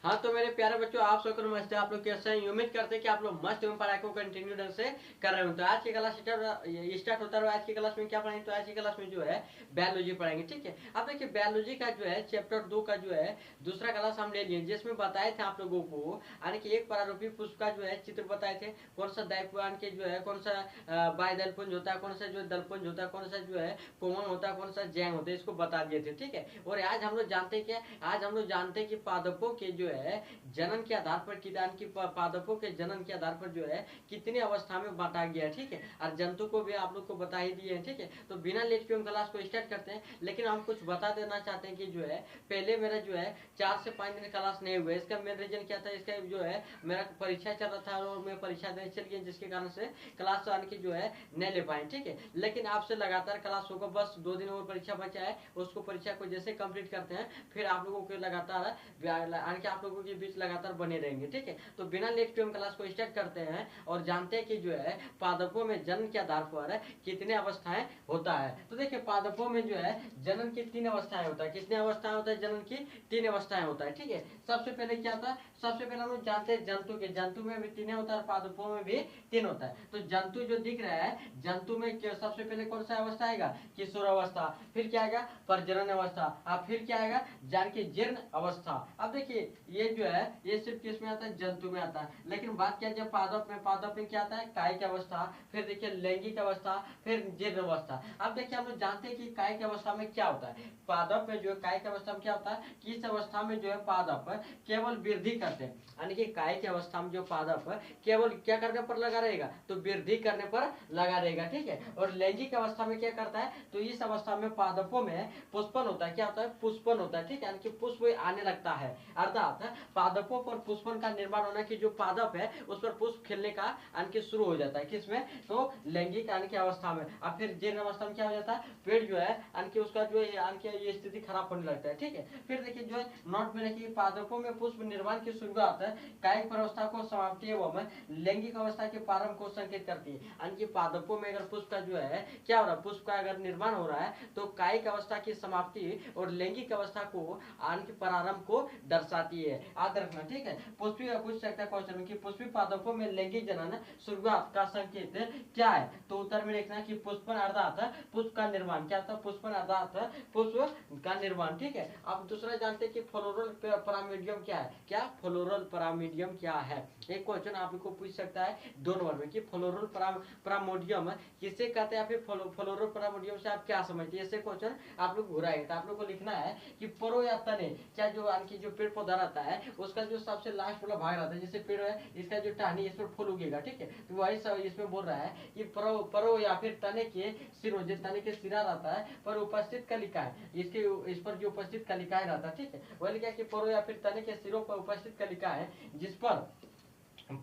हाँ तो मेरे प्यारे बच्चों, आप सबको नमस्ते। आप लोग कैसे हैं? उम्मीद करते हैं कि आप लोग मस्त एवं पढ़ाई को कंटिन्यू ढंग से कर रहे हो। तो आज की क्लास स्टार्ट होता है। आज की क्लास में क्या पढ़ेंगे? तो आज की क्लास में जो है बायोलॉजी पढ़ेंगे, ठीक है। अब देखिए बायोलॉजी का जो है चैप्टर 2 का जो है दूसरा क्लास हम ले लिए, जिसमें बताए थे आप लोगों को यानी कि एक परारूपी पुष्प का जो है चित्र बताए थे। कौन सा दायपुंज के जो है कौन सा बायदलपुंज होता है, कौन सा जो है दलपुंज होता है, कौन सा जो है कोमन होता है, कौन सा जैंग होता है, इसको बता दिए थे, ठीक है। और आज हम लोग जानते हैं क्या? आज हम लोग जानते हैं कि पादपों के जो है जनन के आधार पर किदान की पादपों के जनन के आधार पर जो है कितनी अवस्था में बांटा गया, ठीक है। और जंतु को भी आप लोग को बता ही दिए हैं, ठीक है। तो बिना लेट के हम क्लास को स्टार्ट करते हैं, लेकिन हम कुछ बता देना चाहते हैं कि जो है पहले मेरा जो है 4 से 5 दिन क्लास नहीं हुआ। इसका मेन रीजन क्या था? इसका जो है मेरा परीक्षा चल रहा था और मैं परीक्षा देने चल गया, जिसके कारण से क्लास आने की जो है नहीं ले पाए, ठीक है। लेकिन आपसे लगातार क्लास होगा, बस 2 दिन और परीक्षा बचा है। उसको परीक्षा को जैसे कंप्लीट करते हैं फिर आप लोगों को लगातार आप लोगों के बीच लगातार बने रहेंगे, ठीक है। तो बिना लेट के हम क्लास को स्टार्ट करते हैं और जानते हैं कि जो है पादपों में जन्म के आधार पर कितने अवस्थाएं होता है। तो देखिए पादपों में जो है जनन की 3 अवस्थाएं होता है। कितने अवस्थाएं होता है? जनन की 3 अवस्थाएं होता है, ठीक है। सबसे पहले क्या होता है? सबसे पहले हम लोग जानते हैं जंतु के, जंतु में भी 3 होता है, पादपों में भी 3 होता है। तो जंतु जो दिख रहा है, जंतु में सबसे पहले कौन सा अवस्था आएगा? किशोर अवस्था। फिर क्या आएगा? प्रजनन अवस्था। अब फिर क्या आएगा? जान की जीर्ण अवस्था। अब देखिए ये जो है ये सिर्फ किस में आता है? जंतु में आता है। लेकिन बात क्या, जब पादप में, पादप में क्या आता है? कायिक अवस्था, फिर देखिए लैंगिक अवस्था, फिर जीर्ण अवस्था। अब देखिए हम लोग जानते हैं कि कायिक अवस्था में क्या होता है। पादप में जो है कायिक अवस्था में क्या होता है कि इस अवस्था में जो है पादप केवल वृद्धि करते हैं, यानी कि कायिक अवस्था में जो पादप केवल क्या करने पर लगा रहेगा? तो वृद्धि करने पर लगा रहेगा, ठीक है। और लैंगिक अवस्था में क्या करता है? तो इस अवस्था में पादपों में पुष्पन होता है। क्या होता है? पुष्पन होता है, ठीक है, यानी कि पुष्प आने लगता है। अर्थात पादपों पर पुष्पन का निर्माण होना कि जो पादप है उस पर पुष्प खिलने का यानी कि शुरू हो जाता है। किसमें? तो लैंगिक यानी कि अवस्था में। अब फिर जीर्ण अवस्था में क्या हो जाता है? पेड़ जो है यानी कि उसका जो है यानी कि ये स्थिति खराब होने लगता है, ठीक है। फिर देखिए जो है नोट में रखिए, पादपों में पुष्प निर्माण की शुरुआत कायिक अवस्था को समाप्ति एवं लैंगिक अवस्था के प्रारंभ को संकेत करती है। यानी कि पादपों में अगर पुष्प का जो है क्या हो रहा है, पुष्प का अगर निर्माण हो रहा है तो कायिक अवस्था की समाप्ति और लैंगिक अवस्था को यानी कि प्रारंभ को दर्शाती है। याद रखना, ठीक है। पुष्पी पूछ सकता है क्वेश्चन कि पुष्पी पादपों में लैंगिक जनन शुरुआत का संकेत क्या है? तो उत्तर में लिखना कि पुष्पन अर्थात पुष्प का निर्माण। क्या था? पुष्पन अर्थात पुष्प का निर्माण, ठीक है। अब दूसरा जानते हैं कि फ्लोरल परामीडियम क्या है? क्या फ्लोरल परामीडियम क्या है? एक क्वेश्चन आप लोग को पूछ सकता है 2 नंबर में कि फ्लोरल परामोडियम किसे कहते हैं, फिर फ्लोरल परामोडियम से आप क्या समझते हैं? ऐसे क्वेश्चन आप लोग घुराएंगे तो आप लोग को लिखना है कि परो या तने, क्या जो की जो पेड़ पौधा रहता है उसका जो सबसे लास्ट वाला भाग रहता है, जैसे पेड़ है इसका जो टहनी इस पर फूल उगेगा, ठीक है। तो वही सब इसमें बोल रहा है कि परो या फिर तने के सिरों, जो तने के सिरा रहता है पर उपस्थित कलिकाएं, इसके इस पर जो उपस्थित कलिकाएं रहता है, ठीक है। वही लिखा कि परो या फिर तने के सिरों पर उपस्थित कलिकाएं जिस पर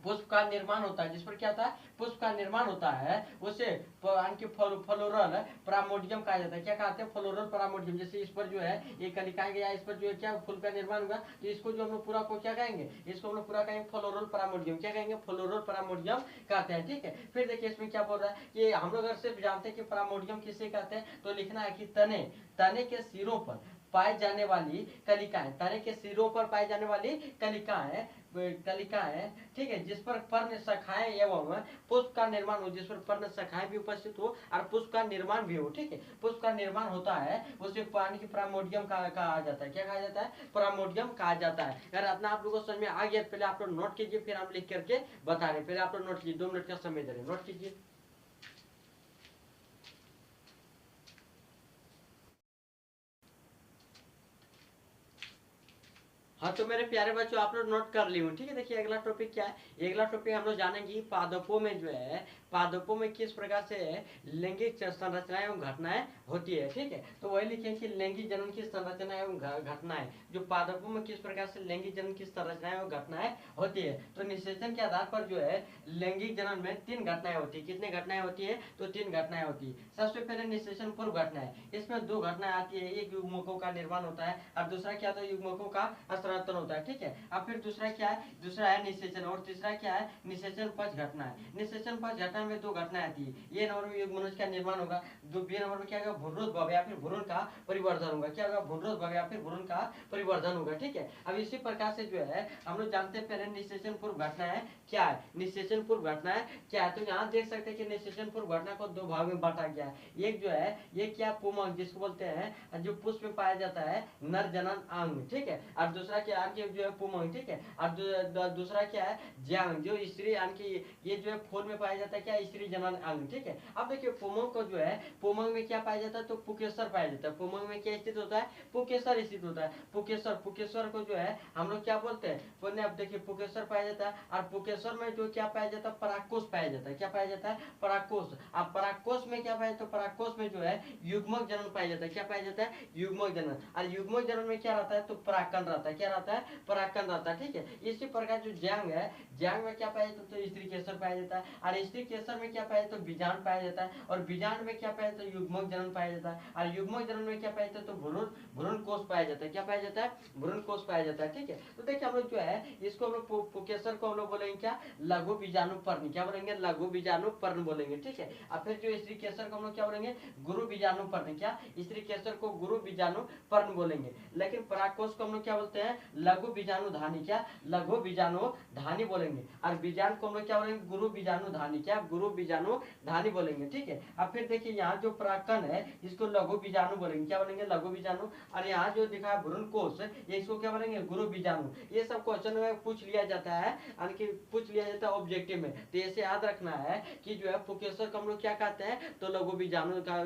पुष्प का निर्माण होता है, जिस पर क्या होता है? पुष्प का निर्माण होता है, उसे फ्लोरल परामोडियम कहा जाता है। क्या कहते हैं? फ्लोरल परामोडियम। जैसे इस पर जो है ये कलिकाएं गया, इस पर जो है क्या फूल का निर्माण हुआ, तो इसको जो हम लोग पूरा को क्या कहेंगे? इसको हम लोग पूरा कहेंगे फ्लोरल परामोडियम। क्या कहेंगे? फ्लोरल परामोडियम कहते हैं, ठीक है। फिर देखिए इसमें क्या बोल रहा है कि हम लोग अगर सिर्फ जानते हैं कि परामोडियम किसे कहते हैं तो लिखना है कि तने, तने के सिरों पर पाए जाने वाली कलिकाएं, तने के सिरों पर पाई जाने वाली कलिकाएं, कलिकाएं, ठीक है, जिस पर पर्ण शाखाएं एवं पुष्प का निर्माण हो, जिस पर पर्ण शाखाएं भी उपस्थित हो और पुष्प का निर्माण भी हो, ठीक है। पुष्प का निर्माण होता है उसे पानी की प्रामोडियम कहा जाता है। क्या कहा जाता है? प्रामोडियम कहा जाता है। अगर अपना आप लोगों को समझ में आ गया पहले आप लोग नोट कीजिए, फिर हम लिख करके बता रहे। पहले आप लोग नोट कीजिए, 2 मिनट का समय दे रहे, नोट कीजिए। हाँ तो मेरे प्यारे बच्चों आप लोग नोट कर ली हूँ, ठीक है। देखिए अगला टॉपिक क्या है? अगला टॉपिक हम लोग जानेंगे पादपों में जो है पादपों में किस प्रकार से लैंगिक संरचनाएं एवं घटनाएं होती है, ठीक है। तो वही लिखें कि लैंगिक जनन की संरचना एवं घटनाएं, जो पादपों में किस प्रकार से लैंगिक जनन की संरचनाएं एवं घटनाएं होती है। तो निषेचन के आधार पर जो है लैंगिक जनन में 3 घटनाएं होती है। कितने घटनाएं होती है? तो 3 घटनाएं होती है। सबसे पहले निषेचन पूर्व घटनाएं, इसमें 2 घटनाएं आती है। एक युग्मकों का निर्माण होता है और दूसरा क्या होता है? युग्मकों का परिवर्तन होता है, ठीक है। अब फिर दूसरा क्या है, दूसरा है निषेचन, और तीसरा क्या है, निषेचन पक्ष घटना है। निषेचन पक्ष घटना में दो घटना आती है, ए नंबर में युग्म मनुष्य का निर्माण होगा, दो बी नंबर में क्या होगा, भ्रूणोद्भव या फिर भ्रूण का परिवर्धन होगा, क्या होगा, भ्रूणोद्भव या फिर भ्रूण का परिवर्धन होगा, ठीक है। अब इसी प्रकार से जो है हम लोग जानते हैं पहले निषेचन पूर्व घटना है क्या है, निषेचन पूर्व घटना है क्या है। तो यहाँ देख सकते हैं कि निषेचन पूर्व घटना को दो भाग में बांटा गया है। एक जो है ये क्या, पुमंग जिसको बोलते हैं, जो पुष्प में पाया जाता है नर जनन अंग, ठीक है। और दूसरा क्या है, जो है पुमंग, ठीक है। और दूसरा क्या है, ज्यांग, जो स्त्री की, ये जो है फूल में पाया जाता है क्या, स्त्री जनन अंग, ठीक है। अब देखिए पुमंग को जो है, पुमंग में क्या पाया जाता है, तो पुकेसर पाया जाता है। पुमंग में क्या स्थित होता है, पुकेसर स्थित होता है। पुकेसर, पुकेसर को जो है हम लोग क्या बोलते हैं, अब देखिए पुकेसर पाया जाता है, और पुकेसर में जो क्या पाया जाता है, परागकोश पाया जाता है। क्या पाया जाता है, परागकोश। अब परागकोश में क्या पाया जाता है, परागकोश में जो है युग्मक जनन पाया जाता है। क्या पाया जाता है, युग्मक जनन। और युग्मक जनन में क्या रहता है, तो परागकण रहता है। क्या रहता है, परागकण रहता है, ठीक है। इसी प्रकार जो ज्यांग है, ज्यांग में क्या पाया जाता है, तो स्त्री केसर पाया जाता है। और स्त्री केसर में क्या पाया जाता है, तो बीजांड पाया जाता है। और बीजांड में क्या पाया जाता है, युग्मक जनन पाया जाता है। और युग्मक जनन में क्या पाया जाता है, तो भ्रूण, भ्रूण कोष पाया जाता है। क्या पाया जाता है, भ्रूण कोष पाया जाता है, ठीक है। तो देखिए हम लोग जो है इसको हम लोग पुकेसर को हम लोग बोलेंगे क्या, लघु बीजाणु पर्ण। क्या बोलेंगे, लघु बीजाणु पर्ण बोलेंगे, ठीक है। और फिर जो स्त्री केसर को हम लोग क्या बोलेंगे, गुरु बीजाणु पर्ण। क्या, स्त्री केसर को गुरु बीजाणु पर्ण बोलेंगे। लेकिन परागकोश को हम लोग क्या बोलते हैं, लघु बीजाणु धानी। क्या, लघु बीजाणु धानी बोलेंगे। और बीजाणु को हम लोग क्या बोलेंगे, गुरु बीजाणु धानी। क्या, गुरु बीजाणु धानी बोलेंगे, ठीक है। अब फिर देखिए यहाँ जो परागकण है इसको लघु बीजाणु बोलेंगे। क्या बोलेंगे, लघु बीजाणु। और यहाँ जो दिखा है भ्रूण कोष, ये इसको क्या बोलेंगे, गुरु बीजाणु। ये सब क्वेश्चन में पूछ लिया जाता है, यानी कि पूछ लिया जाता है ऑब्जेक्टिव में। तो ऐसे याद रखना है कि जो है पुकेसर को हम लोग क्या कहते हैं, तो लघु बीजाणु का,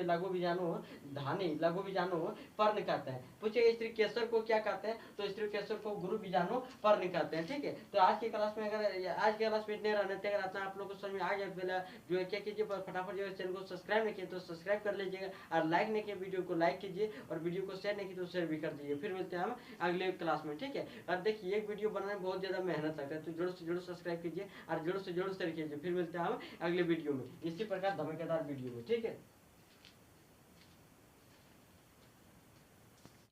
लघु बीजाणु धानी, लघु बीजाणु पर्ण कहते हैं। पूछे स्त्री केसर को क्या कहते हैं, तो स्त्री केसर को गुरु बीजाणु पर्ण कहते हैं, ठीक है। तो आज की क्लास में, अगर आज के क्लास में इतने रहने तक रहता है, आप लोग को समझ में आ गया, पहले जो है क्या कीजिए, फटाफट जो है चैनल को सब्सक्राइब नहीं किया तो सब्सक्राइब कर लीजिएगा, और लाइक नहीं किया वीडियो को लाइक कीजिए, और वीडियो को शेयर नहीं किया तो शेयर भी कर दीजिए। फिर मिलते हैं हम अगले क्लास में, ठीक है। और देखिए एक वीडियो बनाने में बहुत ज्यादा मेहनत लगता है, तो जरूर से जरूर सब्सक्राइब कीजिए और जरूर से जरूर शेयर कीजिए। फिर मिलते हैं हम अगले वीडियो में इसी प्रकार धमाकेदार वीडियो में, ठीक है।